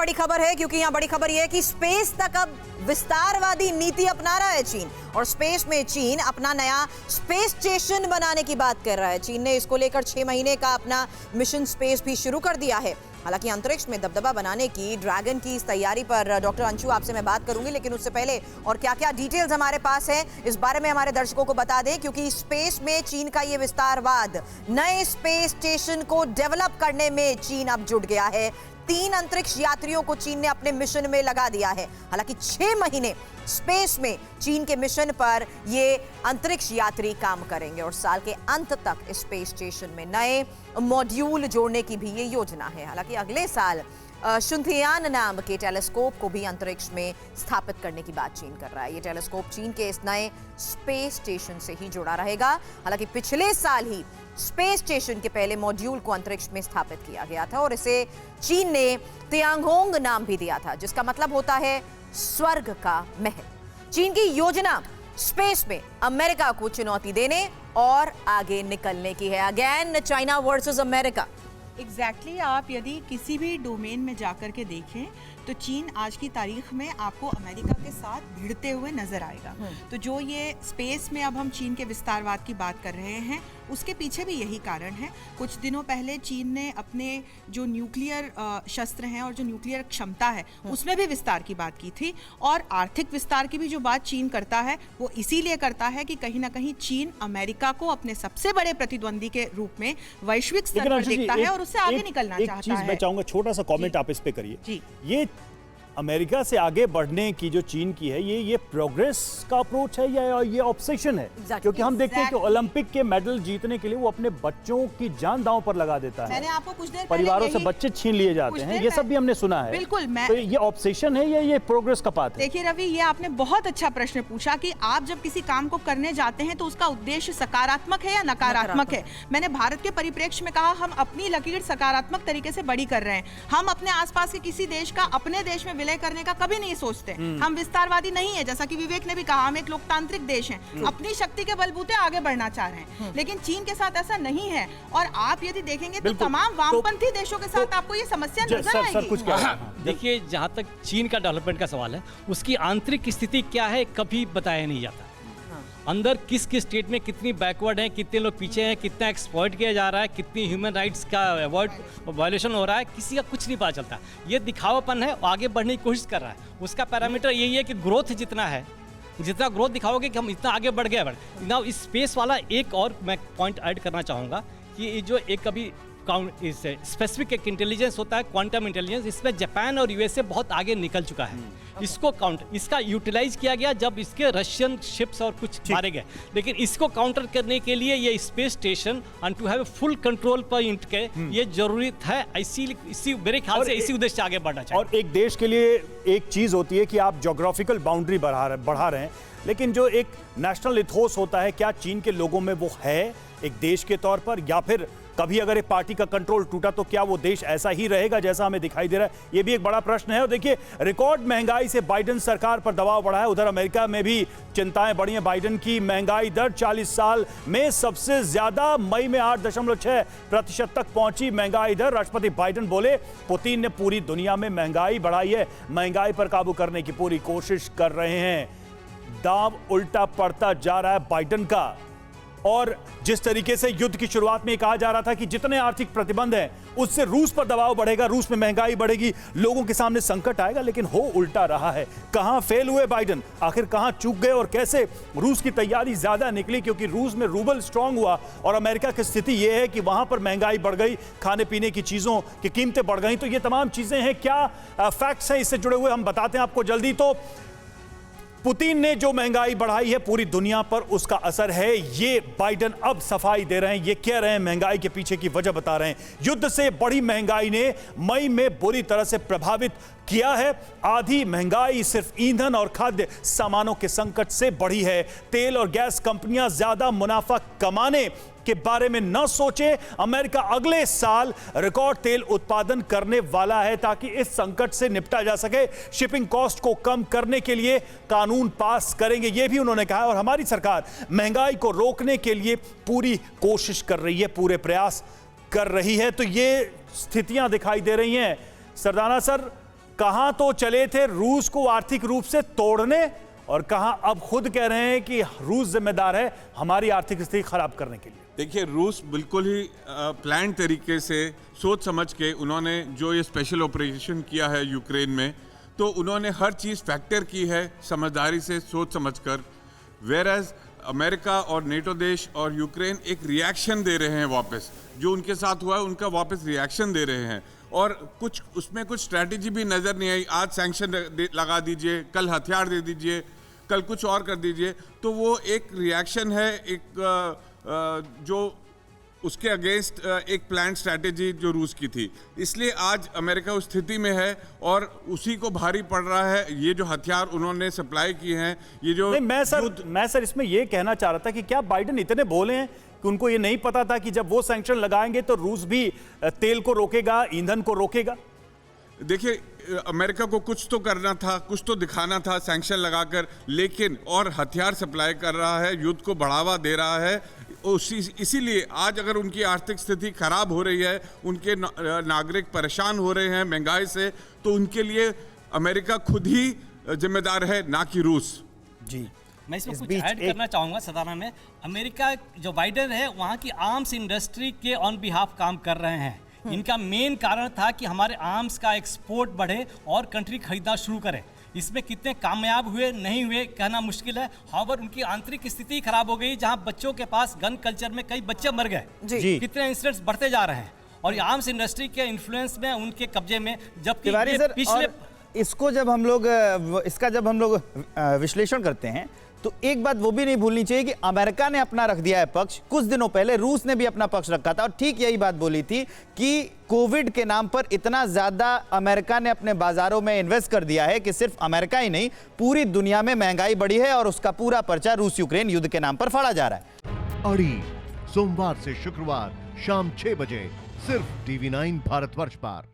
बड़ी खबर है, क्योंकि यहाँ बड़ी खबर यह है कि स्पेस तक अब विस्तारवादी नीति अपना रहा है चीन। और स्पेस में चीन अपना नया स्पेस स्टेशन बनाने की बात कर रहा है। चीन ने इसको लेकर 6 महीने का अपना मिशन स्पेस भी शुरू कर दिया है। हालांकि अंतरिक्ष में दबदबा बनाने की ड्रैगन की इस तैयारी पर डॉक्टर अंशु आपसे मैं बात करूंगी, लेकिन उससे पहले और क्या-क्या डिटेल्स हमारे पास हैं इस बारे में हमारे दर्शकों को बता दें, क्योंकि स्पेस में चीन का ये विस्तारवाद, नए स्पेस स्टेशन को डेवलप करने में चीन अब जुट गया है। 3 अंतरिक्ष यात्रियों को चीन ने अपने मिशन में लगा दिया है। हालांकि 6 महीने स्पेस में चीन के मिशन पर ये अंतरिक्ष यात्री काम करेंगे और साल के अंत तक इस स्पेस स्टेशन में नए मॉड्यूल जोड़ने की भी ये योजना है। हालांकि अगले साल शुनथियान नाम के टेलीस्कोप को भी अंतरिक्ष में स्थापित करने की बात चीन कर रहा है। ये टेलीस्कोप चीन के इस नए स्पेस स्टेशन से ही जुड़ा रहेगा। हालांकि पिछले साल ही स्पेस स्टेशन के पहले मॉड्यूल को अंतरिक्ष में स्थापित किया गया था और इसे चीन ने तियांगोंग नाम भी दिया था, जिसका मतलब होता है स्वर्ग का महल। चीन की योजना स्पेस में अमेरिका को चुनौती देने और आगे निकलने की है। Again China versus America. Exactly आप यदि किसी भी डोमेन में जाकर के देखें तो चीन आज की तारीख में आपको अमेरिका के साथ भिड़ते हुए नजर आएगा। तो जो ये स्पेस में अब हम चीन के विस्तारवाद की बात कर रहे हैं, उसके पीछे भी यही कारण है। कुछ दिनों पहले चीन ने अपने जो न्यूक्लियर शस्त्र हैं और जो न्यूक्लियर क्षमता है उसमें भी विस्तार की बात की थी। और आर्थिक विस्तार की भी जो बात चीन करता है वो इसीलिए करता है कि कहीं ना कहीं चीन अमेरिका को अपने सबसे बड़े प्रतिद्वंदी के रूप में वैश्विक स्तर पर देखता है और उससे आगे निकलना चाहता है। मैं चाहूंगा छोटा सा कमेंट आप इस पे करिए। जी, ये अमेरिका से आगे बढ़ने की जो चीन की है, ये प्रोग्रेस का अप्रोच है या ये ऑब्सेशन है? क्योंकि हम देखते हैं कि ओलंपिक के मेडल जीतने के लिए वो अपने बच्चों की जान दांव पर लगा देता है। मैंने आपको कुछ देर परिवारों से बच्चे छीन लिए जाते हैं, ये सब भी हमने सुना है। बिल्कुल। तो ये ऑब्सेशन है या ये प्रोग्रेस का पाथ है? देखिए रवि, ये आपने बहुत अच्छा प्रश्न पूछा कि आप जब किसी काम को करने जाते हैं तो उसका उद्देश्य सकारात्मक है या नकारात्मक है। मैंने भारत के परिप्रेक्ष्य में कहा हम अपनी लकीर सकारात्मक तरीके से बड़ी कर रहे हैं। हम अपने आसपास के किसी देश का अपने देश में विलय करने का कभी नहीं सोचते। हम विस्तारवादी नहीं है, जैसा कि विवेक ने भी कहा, हम एक लोकतांत्रिक देश हैं, अपनी शक्ति के बलबूते आगे बढ़ना चाह रहे हैं। लेकिन चीन के साथ ऐसा नहीं है। और आप यदि देखेंगे तो तमाम वामपंथी देशों के साथ आपको ये समस्या नजर आएगी। देखिए, जहां तक चीन का डेवलपमेंट का सवाल है, उसकी आंतरिक स्थिति क्या है कभी बताया नहीं जाता। अंदर किस किस स्टेट में कितनी बैकवर्ड है, कितने लोग पीछे हैं, कितना एक्सप्लॉइट किया जा रहा है, कितनी ह्यूमन राइट्स का वायलेशन हो रहा है, किसी का कुछ नहीं पता चलता। ये दिखावापन है, आगे बढ़ने की कोशिश कर रहा है। उसका पैरामीटर यही है कि ग्रोथ जितना है, जितना ग्रोथ दिखाओगे कि हम इतना आगे बढ़ गए। ना इस स्पेस वाला एक और मैं पॉइंट ऐड करना चाहूँगा कि जो एक अभी स्पेसिफिक एक इंटेलिजेंस होता है, क्वांटम इंटेलिजेंस, इसमें जापान और यूएसए बहुत आगे निकल चुका है। इसका यूटिलाइज किया गया जब इसके रशियन शिप्स और कुछ मारे गए। लेकिन इसको काउंटर करने के लिए ये space station and to have full control point के ये जरूरी है। इसी मेरे ख्याल से इसी उद्देश्य से आगे बढ़ना चाहिए। और एक देश के लिए एक चीज होती है कि आप ज्योग्राफिकल बाउंड्री बढ़ा रहे हैं, लेकिन जो एक नेशनल इथोस होता है, क्या चीन के लोगों में वो है एक देश के तौर पर? या फिर कभी अगर एक पार्टी का कंट्रोल टूटा तो क्या वो देश ऐसा ही रहेगा जैसा हमें दिखाई दे रहा है? ये भी एक बड़ा प्रश्न है। और देखिए, रिकॉर्ड महंगाई से बाइडेन सरकार पर दबाव बढ़ा है। उधर अमेरिका में भी चिंताएं बढ़ी हैं। बाइडेन की महंगाई दर 40 साल में सबसे ज्यादा मई में 8.6% तक पहुंची महंगाई दर। राष्ट्रपति बाइडेन बोले पुतिन ने पूरी दुनिया में महंगाई बढ़ाई है, महंगाई पर काबू करने की पूरी कोशिश कर रहे हैं। दांव उल्टा पड़ता जा रहा है बाइडेन का। और जिस तरीके से युद्ध की शुरुआत में कहा जा रहा था कि जितने आर्थिक प्रतिबंध हैं उससे रूस पर दबाव बढ़ेगा, रूस में महंगाई बढ़ेगी, लोगों के सामने संकट आएगा, लेकिन हो उल्टा रहा है। कहां फेल हुए बाइडेन, आखिर कहां चूक गए और कैसे रूस की तैयारी ज्यादा निकली? क्योंकि रूस में रूबल स्ट्रांग हुआ और अमेरिका की स्थिति यह है कि वहां पर महंगाई बढ़ गई, खाने पीने की चीजों की कीमतें बढ़ गई। तो ये तमाम चीजें हैं, क्या फैक्ट्स हैं इससे जुड़े हुए, हम बताते हैं आपको जल्दी। तो पुतिन ने जो महंगाई बढ़ाई है पूरी दुनिया पर उसका असर है, ये बाइडेन अब सफाई दे रहे हैं। ये कह रहे हैं, महंगाई के पीछे की वजह बता रहे हैं। युद्ध से बड़ी महंगाई ने मई में बुरी तरह से प्रभावित किया है। आधी महंगाई सिर्फ ईंधन और खाद्य सामानों के संकट से बढ़ी है। तेल और गैस कंपनियां ज्यादा मुनाफा कमाने के बारे में न सोचे। अमेरिका अगले साल रिकॉर्ड तेल उत्पादन करने वाला है ताकि इस संकट से निपटा जा सके। शिपिंग कॉस्ट को कम करने के लिए कानून पास करेंगे, यह भी उन्होंने कहा। और हमारी सरकार महंगाई को रोकने के लिए पूरी कोशिश कर रही है, पूरे प्रयास कर रही है। तो ये स्थितियां दिखाई दे रही हैं। सरदाना सर, कहां तो चले थे रूस को आर्थिक रूप से तोड़ने, और कहां अब खुद कह रहे हैं कि रूस जिम्मेदार है हमारी आर्थिक स्थिति खराब करने के लिए। देखिए, रूस बिल्कुल ही प्लान तरीके से सोच समझ के उन्होंने जो ये स्पेशल ऑपरेशन किया है यूक्रेन में, तो उन्होंने हर चीज़ फैक्टर की है समझदारी से, सोच समझकर। वेयर एज अमेरिका और नेटो देश और यूक्रेन एक रिएक्शन दे रहे हैं वापस, जो उनके साथ हुआ है उनका वापस रिएक्शन दे रहे हैं, और कुछ उसमें कुछ स्ट्रैटेजी भी नज़र नहीं आई। आज सैंक्शन लगा दीजिए, कल हथियार दे दीजिए, कल कुछ और कर दीजिए, तो वो एक रिएक्शन है, एक जो उसके अगेंस्ट एक प्लान स्ट्रैटेजी जो रूस की थी। इसलिए आज अमेरिका उस स्थिति में है और उसी को भारी पड़ रहा है। ये जो हथियार उन्होंने सप्लाई किए हैं, ये जो नहीं, मैं सर इसमें ये कहना चाह रहा था कि क्या बाइडेन इतने भोले हैं कि उनको ये नहीं पता था कि जब वो सैंक्शन लगाएंगे तो रूस भी तेल को रोकेगा, ईंधन को रोकेगा? देखिए, अमेरिका को कुछ तो करना था, कुछ तो दिखाना था सैंक्शन लगाकर, लेकिन और हथियार सप्लाई कर रहा है, युद्ध को बढ़ावा दे रहा है। इसीलिए आज अगर उनकी आर्थिक स्थिति खराब हो रही है, उनके नागरिक परेशान हो रहे हैं महंगाई से, तो उनके लिए अमेरिका खुद ही जिम्मेदार है, ना कि रूस। जी, मैं इसमें कुछ ऐड करना चाहूँगा सदाना में। अमेरिका जो बाइडेन है वहाँ की आर्म्स इंडस्ट्री के ऑन बिहाफ काम कर रहे हैं। इनका मेन कारण था कि हमारे आर्म्स का एक्सपोर्ट बढ़े और कंट्री खरीदना शुरू करे। इसमें कितने कामयाब हुए नहीं हुए कहना मुश्किल है। हाउएवर उनकी आंतरिक स्थिति खराब हो गई, जहां बच्चों के पास गन कल्चर में कई बच्चे मर गए। जी। कितने इंसिडेंट्स बढ़ते जा रहे हैं और ये आर्म्स इंडस्ट्री के इन्फ्लुएंस में उनके कब्जे में, जबकि तिवारी सर, पिछले इसको जब हम लोग विश्लेषण करते हैं तो एक बात वो भी नहीं भूलनी चाहिए कि अमेरिका ने अपना रख दिया है पक्ष। कुछ दिनों पहले रूस ने भी अपना पक्ष रखा था और ठीक यही बात बोली थी कि कोविड के नाम पर इतना ज्यादा अमेरिका ने अपने बाजारों में इन्वेस्ट कर दिया है कि सिर्फ अमेरिका ही नहीं, पूरी दुनिया में महंगाई बढ़ी है और उसका पूरा पर्चा रूस यूक्रेन युद्ध के नाम पर फाड़ा जा रहा है। अड़ी सोमवार से शुक्रवार शाम 6 बजे सिर्फ TV9 भारतवर्ष पर।